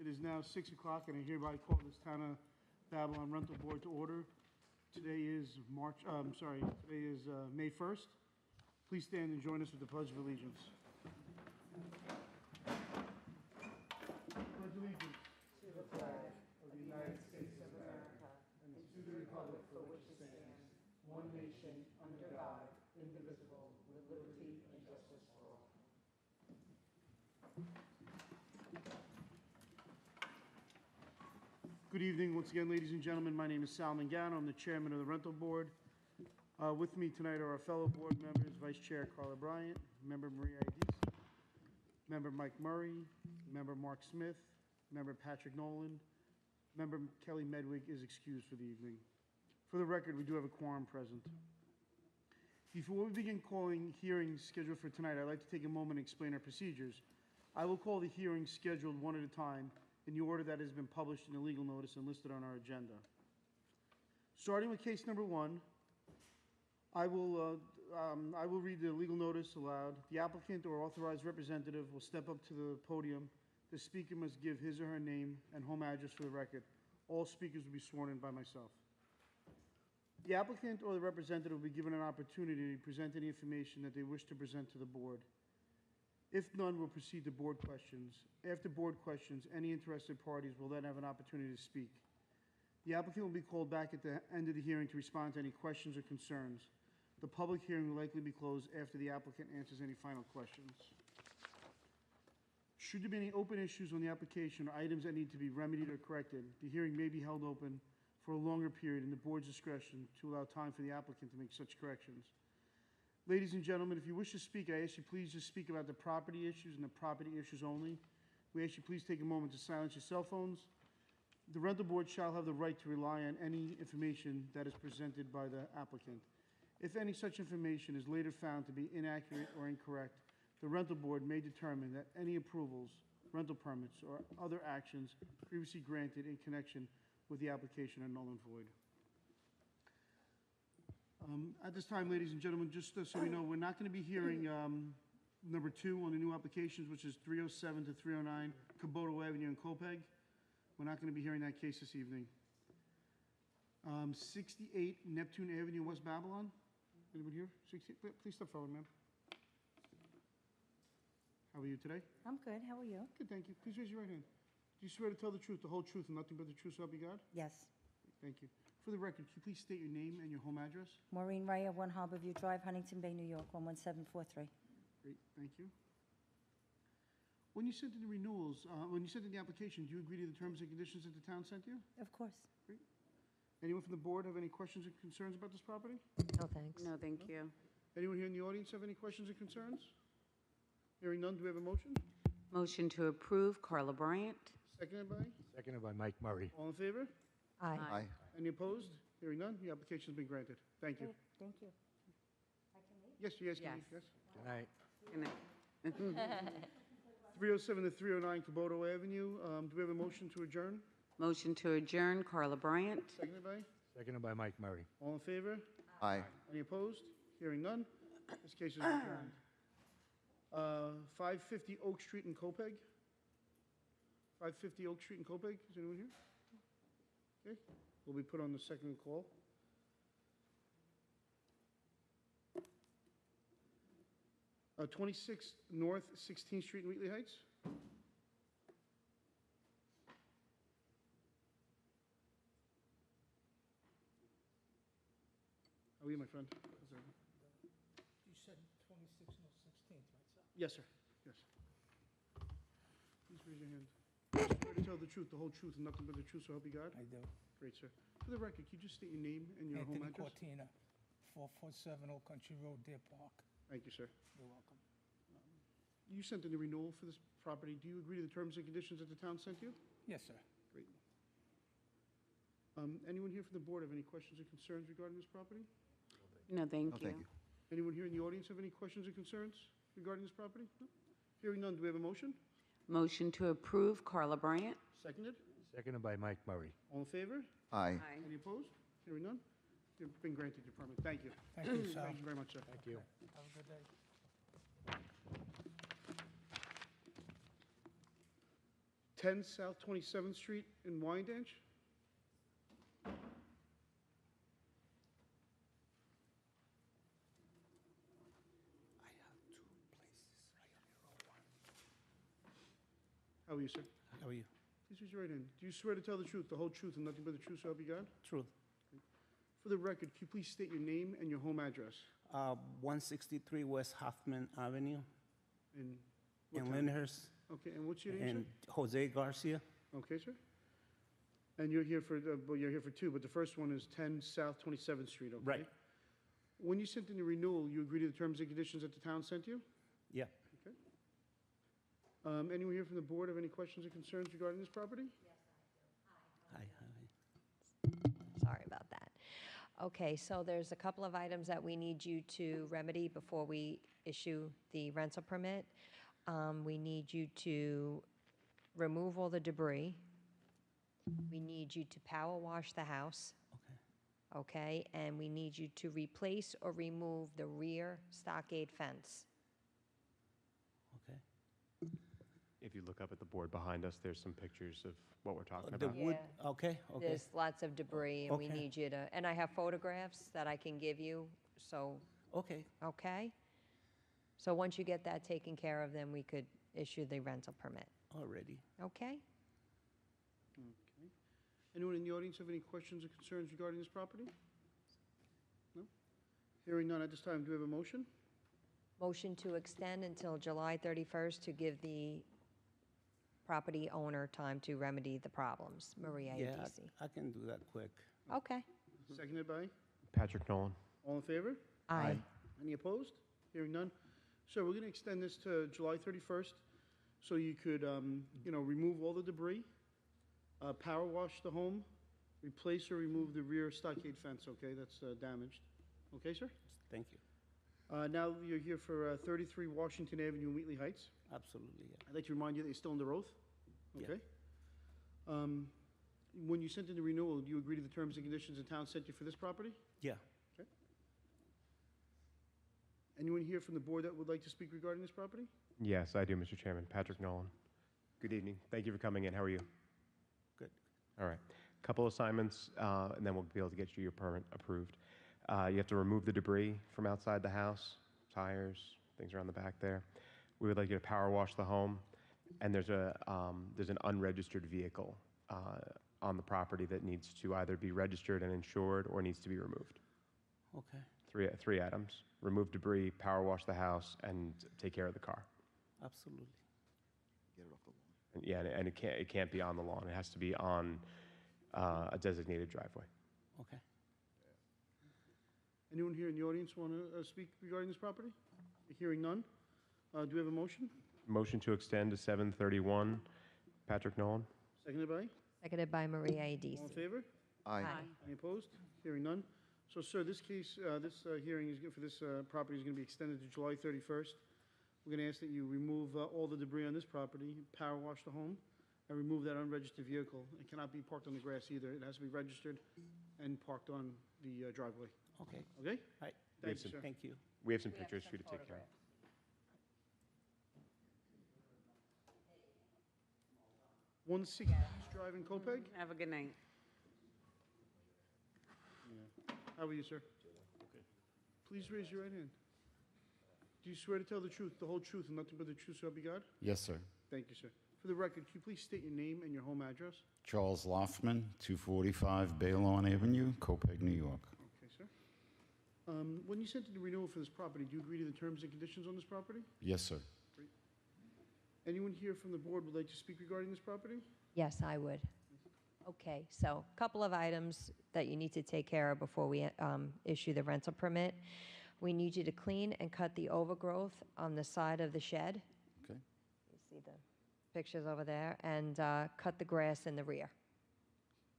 It is now 6 o'clock, and I hereby call this Town of Babylon Rental Board to order. Today is May 1st. Please stand and join us with the Pledge of Allegiance. Pledge allegiance To the flag of the United States of America and to the republic for which it stands, one nation, under God, indivisible, with liberty and justice for all. Good evening, once again, ladies and gentlemen. My name is Sal Mangano. I'm the chairman of the rental board. With me tonight are our fellow board members, Vice Chair Carla Bryant, Member Maria Idis, Member Mike Murray, Member Mark Smith, Member Patrick Nolan. Member Kelly Medwig is excused for the evening. For the record, we do have a quorum present. Before we begin calling hearings scheduled for tonight, I'd like to take a moment and explain our procedures. I will call the hearings scheduled one at a time in the order that has been published in the legal notice and listed on our agenda. Starting with case number 1, I will read the legal notice aloud. The applicant or authorized representative will step up to the podium. The speaker must give his or her name and home address for the record. All speakers will be sworn in by myself. The applicant or the representative will be given an opportunity to present any information that they wish to present to the board. If none, we'll proceed to board questions. After board questions, any interested parties will then have an opportunity to speak. The applicant will be called back at the end of the hearing to respond to any questions or concerns. The public hearing will likely be closed after the applicant answers any final questions. Should there be any open issues on the application or items that need to be remedied or corrected, the hearing may be held open for a longer period in the board's discretion to allow time for the applicant to make such corrections. Ladies and gentlemen, if you wish to speak, I ask you please just speak about the property issues and the property issues only. We ask you please take a moment to silence your cell phones. The rental board shall have the right to rely on any information that is presented by the applicant. If any such information is later found to be inaccurate or incorrect, the rental board may determine that any approvals, rental permits, or other actions previously granted in connection with the application are null and void. At this time, ladies and gentlemen, just so we know, we're not going to be hearing number 2 on the new applications, which is 307 to 309 Caboto Avenue in Copeg. We're not going to be hearing that case this evening. 68 Neptune Avenue, West Babylon. Anybody here? Please step forward, ma'am. How are you today? I'm good. How are you? Good, thank you. Please raise your right hand. Do you swear to tell the truth, the whole truth, and nothing but the truth, so help you God? Yes. Thank you. For the record, can you please state your name and your home address? Maureen Raya, 1 Harborview Drive, Huntington Bay, New York, 11743. Great, thank you. When you sent in the renewals, when you sent in the application, do you agree to the terms and conditions that the town sent you? Of course. Great. Anyone from the board have any questions or concerns about this property? No, thanks. No, thank you. Anyone here in the audience have any questions or concerns? Hearing none, do we have a motion? Motion to approve, Carla Bryant. Seconded by Mike Murray. all in favor? Aye. Any opposed? Hearing none, the application has been granted. Thank you. Okay, thank you. I can leave? Yes, you guys can Yes. leave, yes. Good night. Good night. 307 to 309 Caboto Avenue. Do we have a motion to adjourn? Motion to adjourn, Carla Bryant. Seconded by Mike Murray. all in favor? Aye. Any opposed? Hearing none, this case is adjourned. 550 Oak Street in Copeg. 550 Oak Street in Copeg. Is anyone here? Okay, will be put on the second call. Uh, 26 North 16th Street in Wheatley Heights. How are you, my friend? You said 26 North 16th, right, sir? Yes, sir. Yes. Please raise your hand. Swear to tell the truth, the whole truth, and nothing but the truth, so help you God? I do. Great, sir. For the record, can you just state your name and your home Anthony address? Cortina, 447 Old Country Road, Deer Park. Thank you, sir. You're welcome. You sent in the renewal for this property. Do you agree to the terms and conditions that the town sent you? Yes, sir. Great. Anyone here from the board have any questions or concerns regarding this property? No, No, thank thank you. you. Anyone here in the audience have any questions or concerns regarding this property? No? Hearing none, do we have a motion? Motion to approve, Carla Bryant. Seconded? Seconded by Mike Murray. All in favor? Aye. Any opposed? Hearing none? You've been granted your permit. Thank you. Thank you, sir. Thank you very much, sir. Thank you. Have a good day. 10 South 27th Street in Wyandanch. How are you, sir? How are you? Please raise your right hand. Do you swear to tell the truth, the whole truth, and nothing but the truth, so help you God? Truth. For the record, can you please state your name and your home address? 163 West Hoffman Avenue And what in town? Lyndhurst, Okay, and what's your name, and Jose Garcia. sir? Okay, sir. And you're here for, well, you're here for two, but the first one is 10 South 27th Street, okay? Right. When you sent in the renewal, you agreed to the terms and conditions that the town sent you? Yeah. Okay. Anyone here from the board have any questions or concerns regarding this property? Hi. Sorry about that. Okay, so there's a couple of items that we need you to remedy before we issue the rental permit. We need you to remove all the debris. We need you to power wash the house, Okay. okay? And we need you to replace or remove the rear stockade fence. Okay. If you look up at the board behind us, there's some pictures of what we're talking The about. wood. Yeah. Okay. Okay. There's lots of debris, and we Okay. need you to, and I have photographs that I can give you, so, Okay. okay? So once you get that taken care of, then we could issue the rental permit, Already. okay? Okay. Anyone in the audience have any questions or concerns regarding this property? No? Hearing none at this time, do we have a motion? Motion to extend until July 31st to give the property owner time to remedy the problems, Maria Yeah, Adisi. I can do that quick. Okay. Seconded by? Patrick Nolan. All in favor? Aye. Any opposed? Hearing none. So we're going to extend this to July 31st, so you could, remove all the debris, power wash the home, replace or remove the rear stockade fence, okay, that's damaged. Okay, sir? Thank you. Now you're here for 33 Washington Avenue, Wheatley Heights. Absolutely. Yeah. I'd like to remind you that you're still under oath, Yeah. okay? When you sent in the renewal, do you agree to the terms and conditions the town sent you for this property? Yeah. Anyone here from the board that would like to speak regarding this property? Yes, I do, Mr. Chairman. Patrick Nolan. Good evening. Thank you for coming in. How are you? Good. All right. Couple assignments, and then we'll be able to get you your permit approved. You have to remove the debris from outside the house, tires, things around the back there. We would like you to power wash the home, and there's an unregistered vehicle on the property that needs to either be registered and insured or needs to be removed. Okay. Three items: remove debris, power wash the house, and take care of the car. Absolutely. And yeah, and it can't be on the lawn. It has to be on a designated driveway. Okay. Anyone here in the audience want to speak regarding this property? Hearing none. Do we have a motion? Motion to extend to 7/31. Patrick Nolan. Seconded by? Seconded by Maria All in Adisi. favor? Aye. Any opposed? Hearing none. So, sir, this case, this hearing is, for this property is going to be extended to July 31st. We're going to ask that you remove all the debris on this property, power wash the home, and remove that unregistered vehicle. It cannot be parked on the grass either. It has to be registered and parked on the driveway. Okay. Okay? Right. Thank you, sir. Thank you. We have some pictures for you to take care of. One East Drive in Copeg? Have a good night. How are you, sir? Please raise your right hand. Do you swear to tell the truth, the whole truth, and nothing but the truth, so help you God? Yes, sir. Thank you, sir. For the record, can you please state your name and your home address? Charles Loftman, 245 Baylawn Avenue, Copeg, New York. Okay, sir. When you sent in the renewal for this property, do you agree to the terms and conditions on this property? Yes, sir. Anyone here from the board would like to speak regarding this property? Yes, I would. Okay, so a couple of items that you need to take care of before we issue the rental permit. We need you to clean and cut the overgrowth on the side of the shed. Okay. You see the pictures over there, and cut the grass in the rear.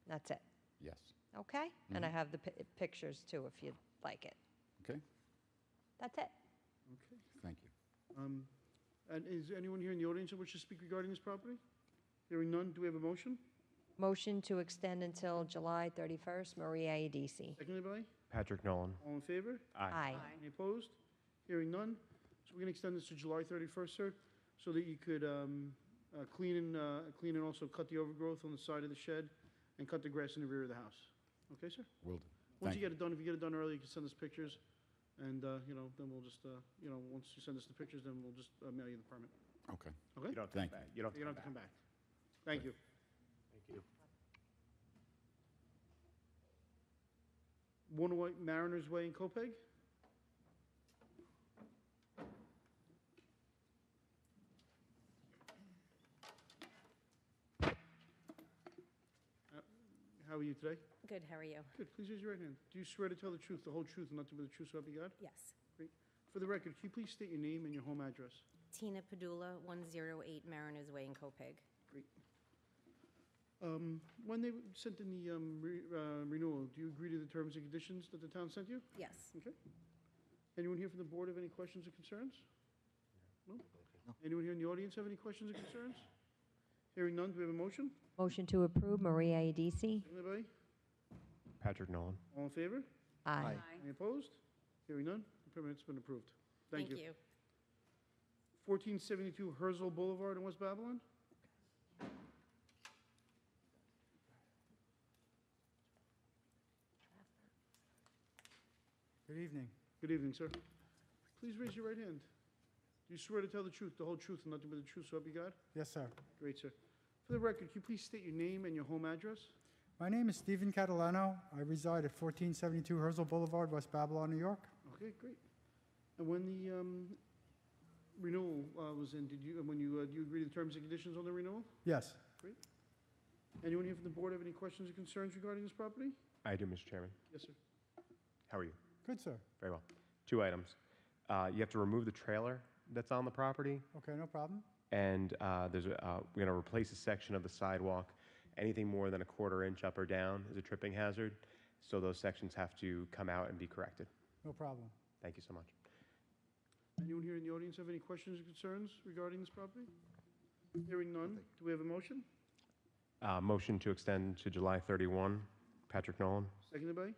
That's it, Yes. okay? And I have the pictures too, if you'd like it. Okay. That's it. Okay. Thank you. And is anyone here in the audience that wishes to speak regarding this property? Hearing none, do we have a motion? Motion to extend until July 31st, Maria Adisi. Seconded by? Patrick Nolan. All in favor? Aye. Any opposed? Hearing none. So we're going to extend this to July 31st, sir, so that you could clean and also cut the overgrowth on the side of the shed and cut the grass in the rear of the house. Okay, sir? Will do. Once Thank you get it done, if you get it done early, you can send us pictures, and, then we'll just, once you send us the pictures, then we'll just mail you the permit. Okay. Okay? You don't have to Thank come back. You don't You don't have to come back. Thank you. Thank you. Warner Mariners Way in Copeg? How are you today? Good, how are you? Good, please raise your right hand. Do you swear to tell the truth, the whole truth, and nothing but the truth, so help you God? Yes. For the record, can you please state your name and your home address? Tina Padula, 108 Mariners Way in Copeg. When they sent in the renewal, do you agree to the terms and conditions that the town sent you? Yes. Okay. Anyone here from the board have any questions or concerns? No? Anyone here in the audience have any questions or concerns? Hearing none, do we have a motion? Motion to approve, Maria Adisi. Anybody? Patrick Nolan. All in favor? Aye. Any opposed? Hearing none, the permit's been approved. Thank you. 1472 Herzl Boulevard in West Babylon? Good evening. Good evening, sir. Please raise your right hand. Do you swear to tell the truth, the whole truth, and nothing but the truth, so help you God? Yes, sir. Great, sir. For the record, can you please state your name and your home address? My name is Stephen Catalano. I reside at 1472 Herzl Boulevard, West Babylon, New York. Okay, great. And when the renewal was in, do you agree to the terms and conditions on the renewal? Yes. Anyone here from the board have any questions or concerns regarding this property? I do, Mr. Chairman. Yes, sir. How are you? Good, sir. Very well. 2 items. You have to remove the trailer that's on the property, Okay, no problem. and we're going to replace a section of the sidewalk. Anything more than a 1/4 inch up or down is a tripping hazard, so those sections have to come out and be corrected. No problem. Thank you so much. Anyone here in the audience have any questions or concerns regarding this property? Hearing none, do we have a motion? Motion to extend to July 31, Patrick Nolan. Seconded by?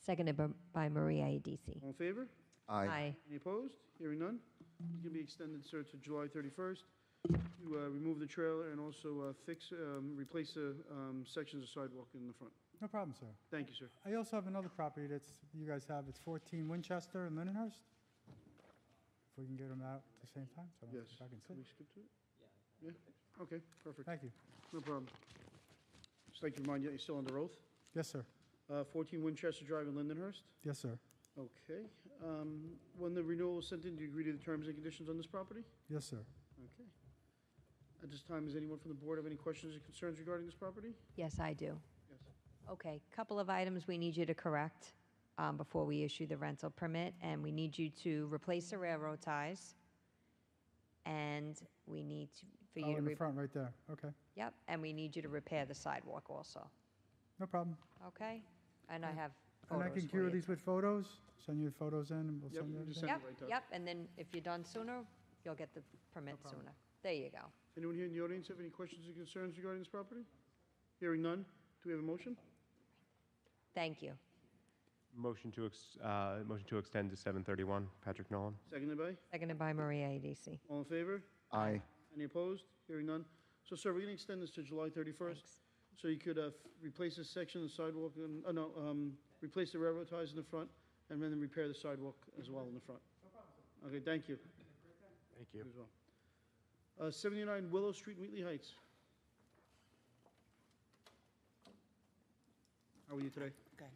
Seconded by Maria Adisi. All in favor? Aye. Any opposed? Hearing none. It's going to be extended, sir, to July 31st to remove the trailer and also replace the sections of sidewalk in the front. No problem, sir. Thank you, sir. I also have another property you guys have. It's 14 Winchester in Lindenhurst. If we can get them out at the same time, so Yes. if I can Can we sit. skip to it? Yeah? Okay, perfect. Thank you. No problem. Just like to remind you, that you're still under oath. Yes, sir. 14 Winchester Drive in Lindenhurst. Yes, sir. Okay. When the renewal was sent in, do you agree to the terms and conditions on this property? Yes, sir. Okay. At this time, does anyone from the board have any questions or concerns regarding this property? Yes, I do. Yes. Okay, couple of items we need you to correct before we issue the rental permit, and we need you to replace the railroad ties, and we need for you Oh, to, in the front, right there. Okay. yep, and we need you to repair the sidewalk also, No problem. okay? And I have And I photos can for cure you. these with photos? Send you the photos in, and we'll Yep, send you you just everything? send Yep, it right to us. yep, and then if you're done sooner, you'll get the permit problem. sooner. There you go. Anyone here in the audience have any questions or concerns regarding this property? Hearing none, do we have a motion? Thank you. Motion to extend to 7/31, Patrick Nolan. Seconded by? Seconded by Maria Adisi. All in favor? Aye. Any opposed? Hearing none. So, sir, we're going to extend this to July 31st. Thanks. So you could replace this section of the sidewalk, replace the railroad ties in the front, and then repair the sidewalk as well in the front. Okay, thank you. Thank you. As well. 79 Willow Street, Wheatley Heights. How are you today? Good.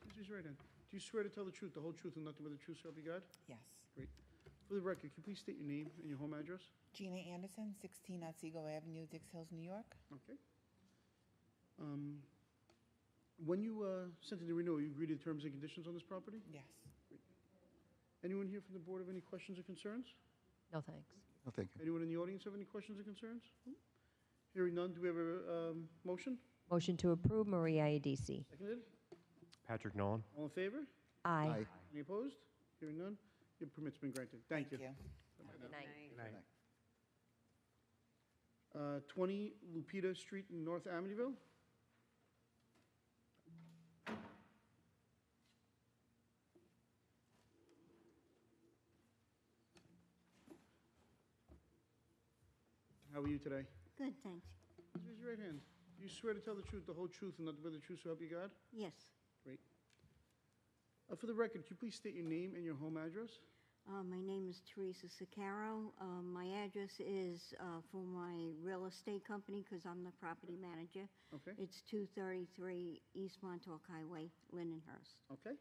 Please raise your right hand. Do you swear to tell the truth, the whole truth, and nothing but the truth, so help you God? Yes. For the record, can you please state your name and your home address? Gina Anderson, 16 Otsego Avenue, Dix Hills, New York. Okay. When you sent in the renewal, you agreed to the terms and conditions on this property? Yes. Anyone here from the board have any questions or concerns? No, thanks. No, thank you. Anyone in the audience have any questions or concerns? Hearing none, do we have a motion? Motion to approve, Maria Adisi. Seconded? Patrick Nolan. All in favor? Aye. Any opposed? Hearing none, your permit's been granted. Thank you. Good night. 20 Lupita Street in North Amityville? How are you today? Good, thanks. Please raise your right hand. Do you swear to tell the truth, the whole truth, and nothing but the truth, so help you God? Yes. Great. For the record, could you please state your name and your home address? My name is Teresa Sicaro. My address is for my real estate company because I'm the property manager. Okay, It's 233 East Montauk Highway, Lindenhurst. okay,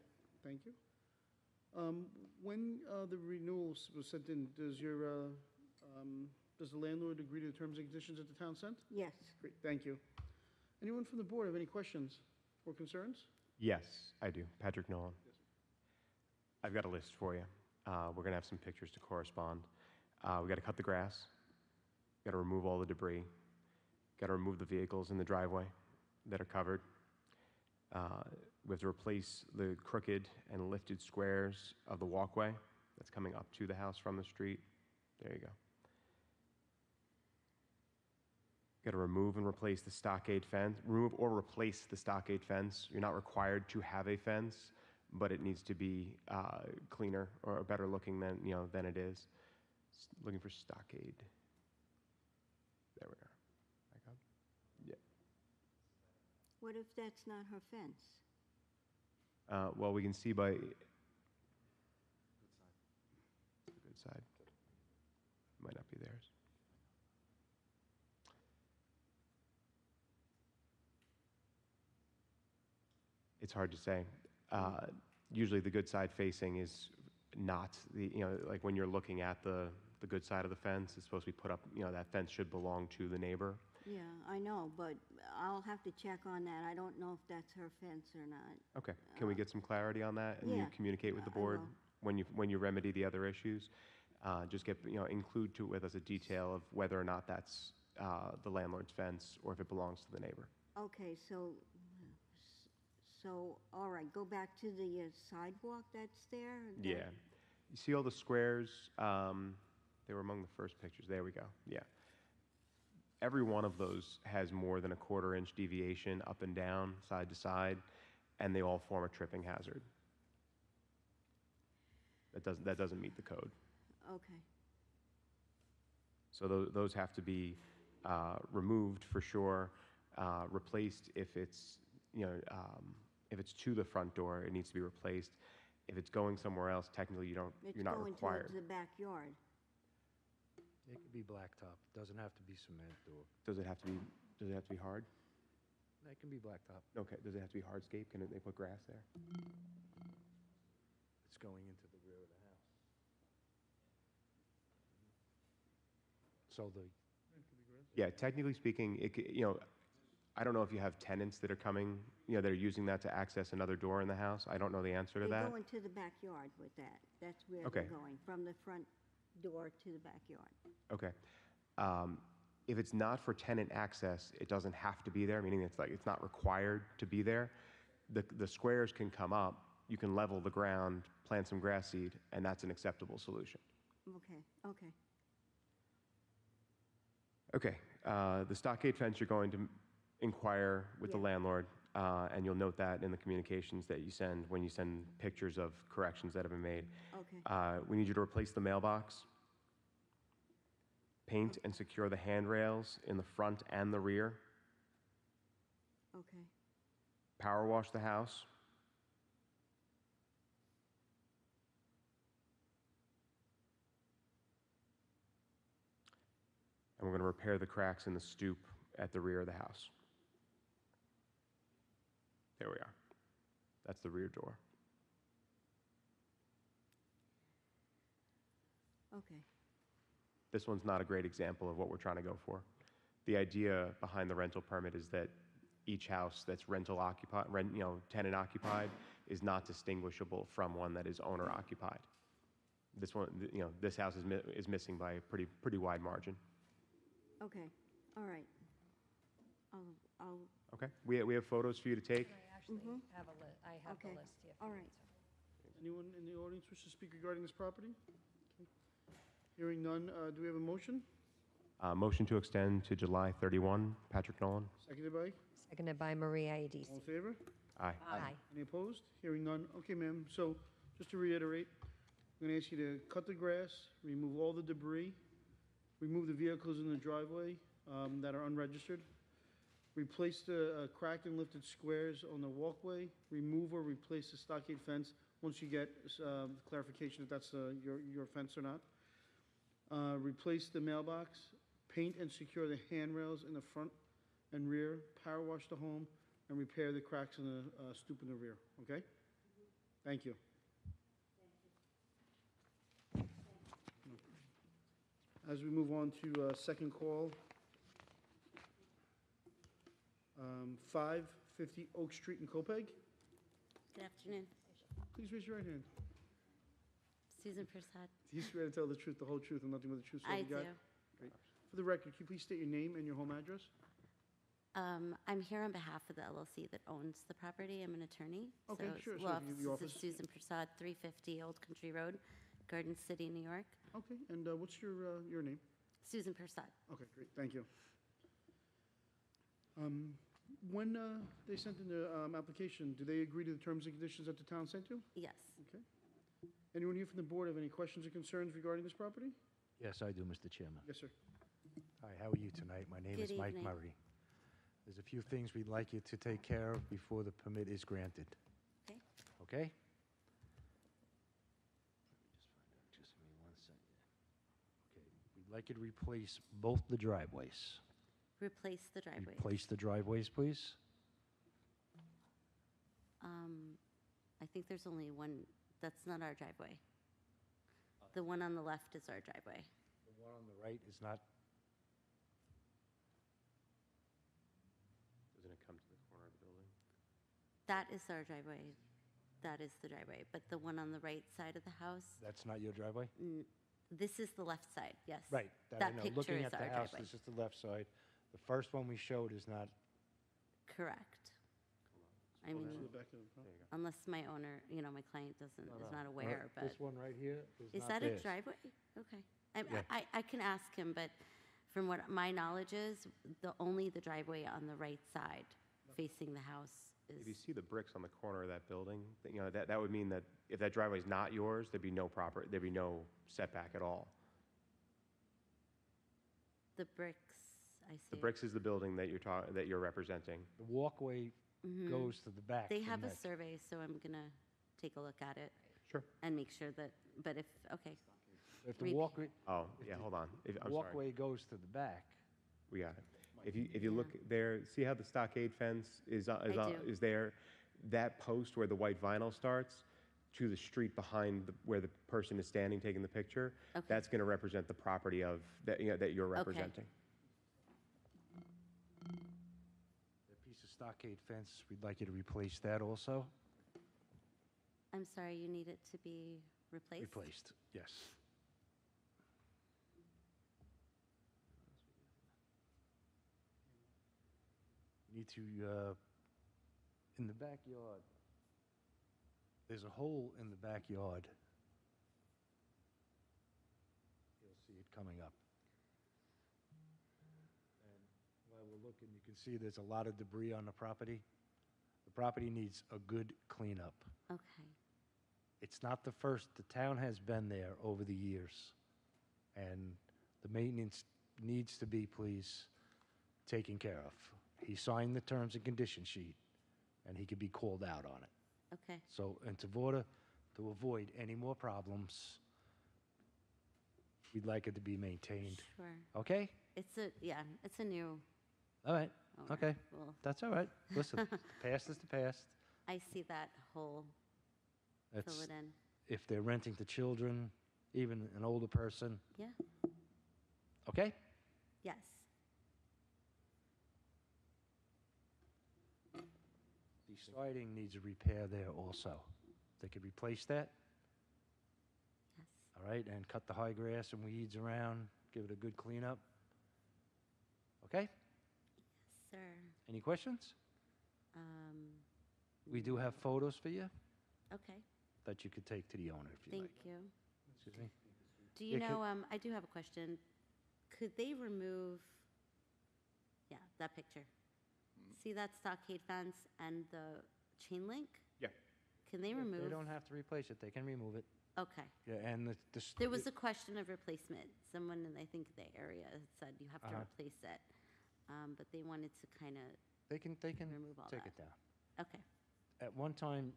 thank you. When the renewals was sent in, does the landlord agree to the terms and conditions that the town sent? Yes. Great, thank you. Anyone from the board have any questions or concerns? Yes, I do. Patrick Nolan. I've got a list for you. We're going to have some pictures to correspond. We got to cut the grass. Got to remove all the debris. Got to remove the vehicles in the driveway that are covered. We have to replace the crooked and lifted squares of the walkway that's coming up to the house from the street. There you go. Got to remove and replace the stockade fence. Remove or replace the stockade fence. You're not required to have a fence, but it needs to be cleaner or better looking than it is. Looking for stockade. There we are. Back up. Yeah. What if that's not her fence? Well, we can see by the good side. Might not be theirs. It's hard to say. Usually the good side facing is not like when you're looking at the good side of the fence, it's supposed to be put up, that fence should belong to the neighbor. Yeah, I know, but I'll have to check on that. I don't know if that's her fence or not. Okay, can we get some clarity on that? And you yeah, communicate with the I board will. when you remedy the other issues? Just include with us a detail of whether or not that's the landlord's fence or if it belongs to the neighbor. Okay, so, all right, go back to the sidewalk that's there? Yeah. You see all the squares? They were among the first pictures. There we go. Yeah. Every one of those has more than a 1/4 inch deviation up and down, side to side, and they all form a tripping hazard. That doesn't meet the code. Okay, So those have to be removed for sure, replaced if it's if it's to the front door, it needs to be replaced. If it's going somewhere else, technically you're not required. It's going to the backyard. It could be blacktop. It doesn't have to be cement or, Does it have to be hard? it can be blacktop. Okay. Does it have to be hardscape? Can they put grass there? It's going into the rear of the house. So Yeah, technically speaking, I don't know if you have tenants that are coming, that are using that to access another door in the house. I don't know the answer to They that. go into the backyard with that. That's where Okay. they're going, from the front door to the backyard. Okay. If it's not for tenant access, it doesn't have to be there, meaning it's not required to be there. The squares can come up, you can level the ground, plant some grass seed, and that's an acceptable solution. Okay, okay. Okay, the stockade fence, you're going to inquire with the Yeah. landlord, and you'll note that in the communications that you send when you send pictures of corrections that have been made. Okay, We need you to replace the mailbox, paint and secure the handrails in the front and the rear, okay, power wash the house, and we're going to repair the cracks in the stoop at the rear of the house. There we are. That's the rear door. okay. This one's not a great example of what we're trying to go for. The idea behind the rental permit is that each house that's rental occupied, tenant occupied, is not distinguishable from one that is owner occupied. This one, this house is missing by a pretty wide margin. Okay, all right. I'll, Okay, we have photos for you to take. I actually have I have the Okay. list here. all right. Anyone in the audience wish to speak regarding this property? Okay. Hearing none, do we have a motion? Motion to extend to July 31. Patrick Nolan. Seconded by? Seconded by Maria Edis. All in favor? Aye. Aye. Any opposed? Hearing none. Okay, ma'am, so just to reiterate, I'm going to ask you to cut the grass, remove all the debris, remove the vehicles in the driveway, that are unregistered. Replace the cracked and lifted squares on the walkway. Remove or replace the stockade fence once you get clarification if that's your fence or not. Replace the mailbox. Paint and secure the handrails in the front and rear. Power wash the home and repair the cracks in the stoop in the rear. Okay? Thank you. As we move on to second call, 550 Oak Street in Copaig. Good afternoon. Please raise your right hand. Susan Prasad. Do you swear to tell the truth, the whole truth, and nothing but the truth? So I help you do. God? Great. For the record, can you please state your name and your home address? I'm here on behalf of the LLC that owns the property. I'm an attorney. Okay, So it's sure, law your office office? is Susan Prasad, 350 Old Country Road, Garden City, New York. Okay, and what's your name? Susan Prasad. Okay, great, thank you. When they sent in the application, do they agree to the terms and conditions that the town sent you? Yes. Okay. Anyone here from the board have any questions or concerns regarding this property? Yes, I do, Mr. Chairman. Yes, sir. Hi, how are you tonight? My name is Good Mike evening. Murray. There's a few things we'd like you to take care of before the permit is granted. Okay. Okay? Just give me 1 second. Okay, we'd like you to replace both the driveways. Replace the driveway. Replace the driveways, please. I think there's only one, that's not our driveway. The one on the left is our driveway. The one on the right is not, Doesn't it come to the corner of the building? That is our driveway. That is the driveway. But the one on the right side of the house, that's not your driveway? this is the left side, yes. Right, that I That know. picture Looking is at our the house, driveway. this is the left side. The first one we showed is not, Correct. I To mean, the back of the front. unless my owner, my client is not aware, but. this one right here is Is not that a theirs. driveway? Okay. Yeah. I can ask him, but from what my knowledge is, only the driveway on the right side facing the house If you is, see the bricks on the corner of that building, that would mean that if that driveway is not yours, there'd be no setback at all. the bricks, I see. The bricks is the building that you're representing. The walkway goes to the back. They from have a that. survey, so I'm gonna take a look at it Sure. and make sure that, but if, okay. If the Repeat. walkway, Oh, yeah, hold on. I'm sorry. walkway goes to the back, We got it. If you look there, see how the stockade fence is do. there? That post where the white vinyl starts to the street behind where the person is standing taking the picture, Okay. that's going to represent the property that you're representing. that piece of stockade fence, we'd like you to replace that also. I'm sorry, you need it to be replaced? Replaced, yes. Need to, in the backyard, there's a hole in the backyard. You'll see it coming up. And while we're looking, you can see there's a lot of debris on the property. The property needs a good cleanup. Okay. It's not the first, the town has been there over the years, and the maintenance needs to be, please, taken care of. He signed the terms and condition sheet, and he could be called out on it. Okay. So, and to avoid any more problems, we'd like it to be maintained. Sure. Okay? It's a new All right, owner. okay. Well, That's all right. Listen, past is the past. I see that hole, fill It's, it in. if they're renting to children, even an older person, Yeah, okay? yes. The siding needs a repair there also. They could replace that, Yes. all right, and cut the high grass and weeds around, give it a good cleanup. Okay? Sir, Any questions? We do have photos for you okay, that you could take to the owner if you thank like. you. Excuse me? Do you Yeah, know, I do have a question. Could they remove, that picture? See that stockade fence and the chain link? Yeah. Can they They remove? don't have to replace it, they can remove it. Okay. Yeah, and There was a question of replacement. Someone in, I think, the area said you have to Uh-huh. replace it. but they wanted to kind of, They can Remove all take that. it down. okay. At one time,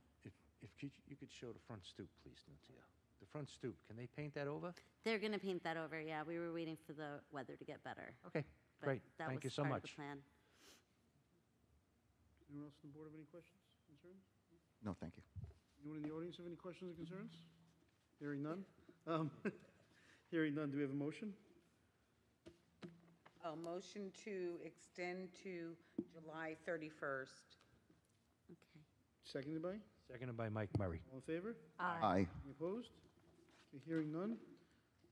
if you could show the front stoop, please, Nuncia. The front stoop, can they paint that over? They're going to paint that over, yeah. We were waiting for the weather to get better. Okay, but great. that Thank was you so part of much. the plan. Anyone else on the board have any questions, concerns? No, thank you. Anyone in the audience have any questions or concerns? Hearing none? Hearing none, do we have a motion? A motion to extend to July 31st. Okay. Seconded by? Seconded by Mike Murray. All in favor? Aye. Any opposed? Okay, hearing none.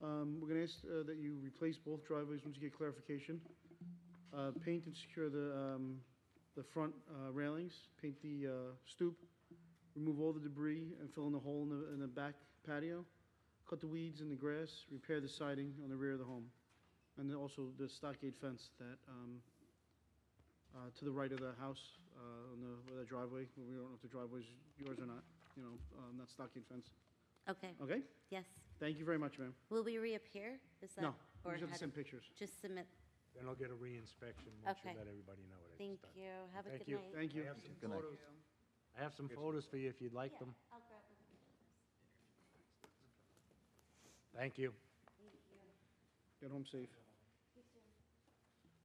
We're going to ask that you replace both driveways once you get clarification. Paint and secure the front railings, paint the stoop, remove all the debris and fill in the hole in the back patio, cut the weeds and the grass, repair the siding on the rear of the home, and then also the stockade fence that to the right of the house on the driveway. We don't know if the driveway's yours or not, that stockade fence. Okay, Okay? yes. Thank you very much, ma'am. Will we reappear? Is that? No, or we just have how to send do- pictures. Just submit. Then I'll get a re-inspection once you Okay. let everybody know what it's Thank done. you. Have a Thank good you. night. Thank you. I have some Good night. photos. I have some photos for you if you'd like them. I'll grab them. Thank you. Get home safe.